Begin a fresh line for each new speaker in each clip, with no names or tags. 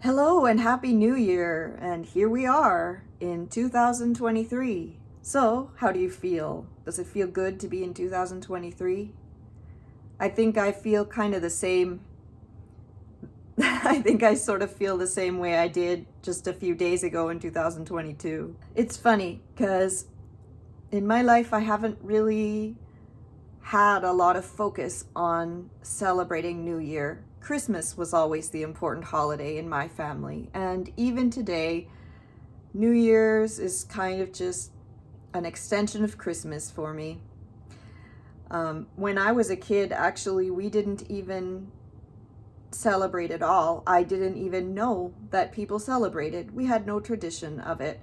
Hello and Happy New Year! And here we are in 2023. So, how do you feel? Does it feel good to be in 2023? I think I feel kind of the same. I think I sort of feel the same way I did just a few days ago in 2022. It's funny because in my life I haven't really had a lot of focus on celebrating New Year. Christmas was always the important holiday in my family, and even today, New Year's is kind of just an extension of Christmas for me. When I was a kid, actually, we didn't even celebrate at all. I didn't even know that people celebrated. We had no tradition of it.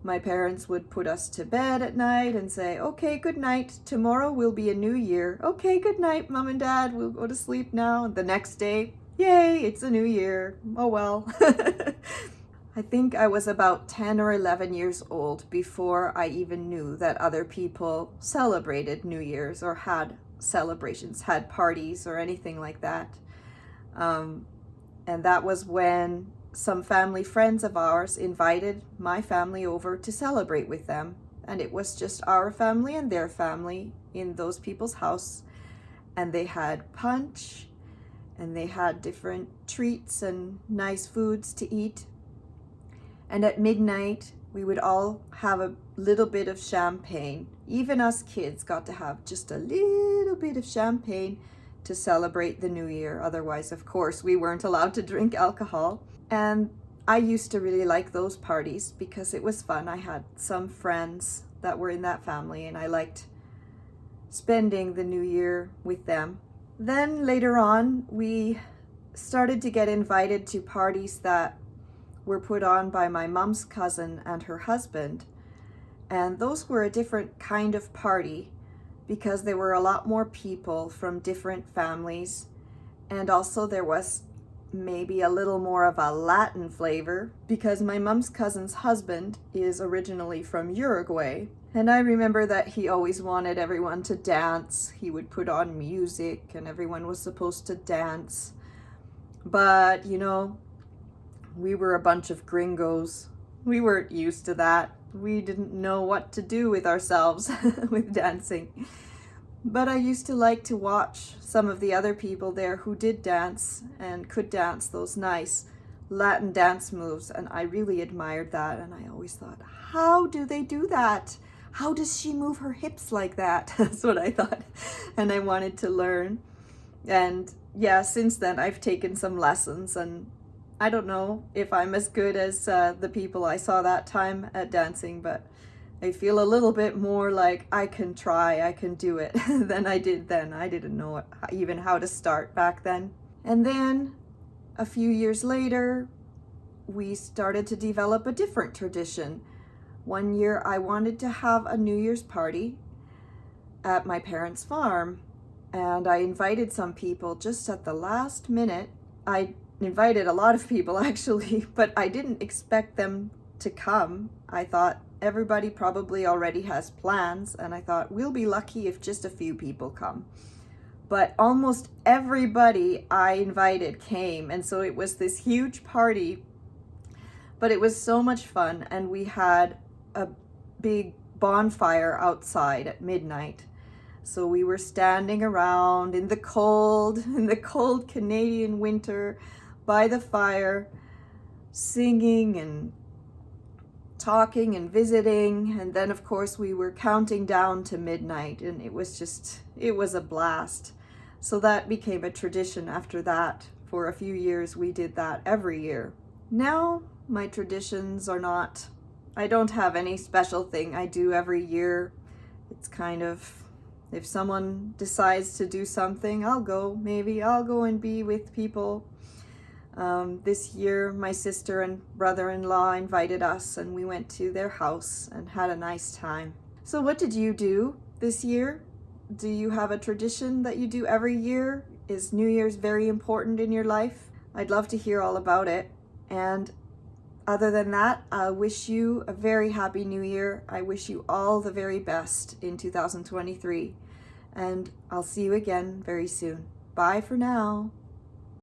My parents would put us to bed at night and say, okay, good night. Tomorrow will be a new year. Okay, good night, Mom and Dad. We'll go to sleep now. And the next day, yay, it's a new year. Oh well. I think I was about 10 or 11 years old before I even knew that other people celebrated New Year's or had celebrations, had parties or anything like that. And that was when some family friends of ours invited my family over to celebrate with them. And it was just our family and their family in those people's house. And they had punch and they had different treats and nice foods to eat. And at midnight, we would all have a little bit of champagne. Even us kids got to have just a little bit of champagne to celebrate the new year. Otherwise, of course, we weren't allowed to drink alcohol. And I used to really like those parties because it was fun. I had some friends that were in that family and I liked spending the new year with them. Then later on, we started to get invited to parties that were put on by my mom's cousin and her husband. And those were a different kind of party because there were a lot more people from different families. And also there was maybe a little more of a Latin flavor because my mom's cousin's husband is originally from Uruguay. And I remember that he always wanted everyone to dance. He would put on music and everyone was supposed to dance. But, we were a bunch of gringos. We weren't used to that. We didn't know what to do with ourselves with dancing. But I used to like to watch some of the other people there who did dance and could dance those nice Latin dance moves. And I really admired that. And I always thought, how do they do that? How does she move her hips like that? That's what I thought. And I wanted to learn. And yeah, since then I've taken some lessons, and I don't know if I'm as good as the people I saw that time at dancing, but I feel a little bit more like I can do it than I did then. I didn't know even how to start back then. And then a few years later, we started to develop a different tradition. One year I wanted to have a New Year's party at my parents' farm, and I invited some people just at the last minute. I invited a lot of people actually, but I didn't expect them to come. I thought everybody probably already has plans, and I thought we'll be lucky if just a few people come. But almost everybody I invited came, and so it was this huge party, but it was so much fun, and we had a big bonfire outside at midnight. So we were standing around in the cold Canadian winter by the fire, singing and talking and visiting. And then of course we were counting down to midnight, and it was a blast. So that became a tradition after that. For a few years we did that every year. Now my traditions are not, I don't have any special thing I do every year. It's kind of, if someone decides to do something, I'll go and be with people. This year, my sister and brother-in-law invited us, and we went to their house and had a nice time. So what did you do this year? Do you have a tradition that you do every year? Is New Year's very important in your life? I'd love to hear all about it. And other than that, I wish you a very happy New Year. I wish you all the very best in 2023. And I'll see you again very soon. Bye for now.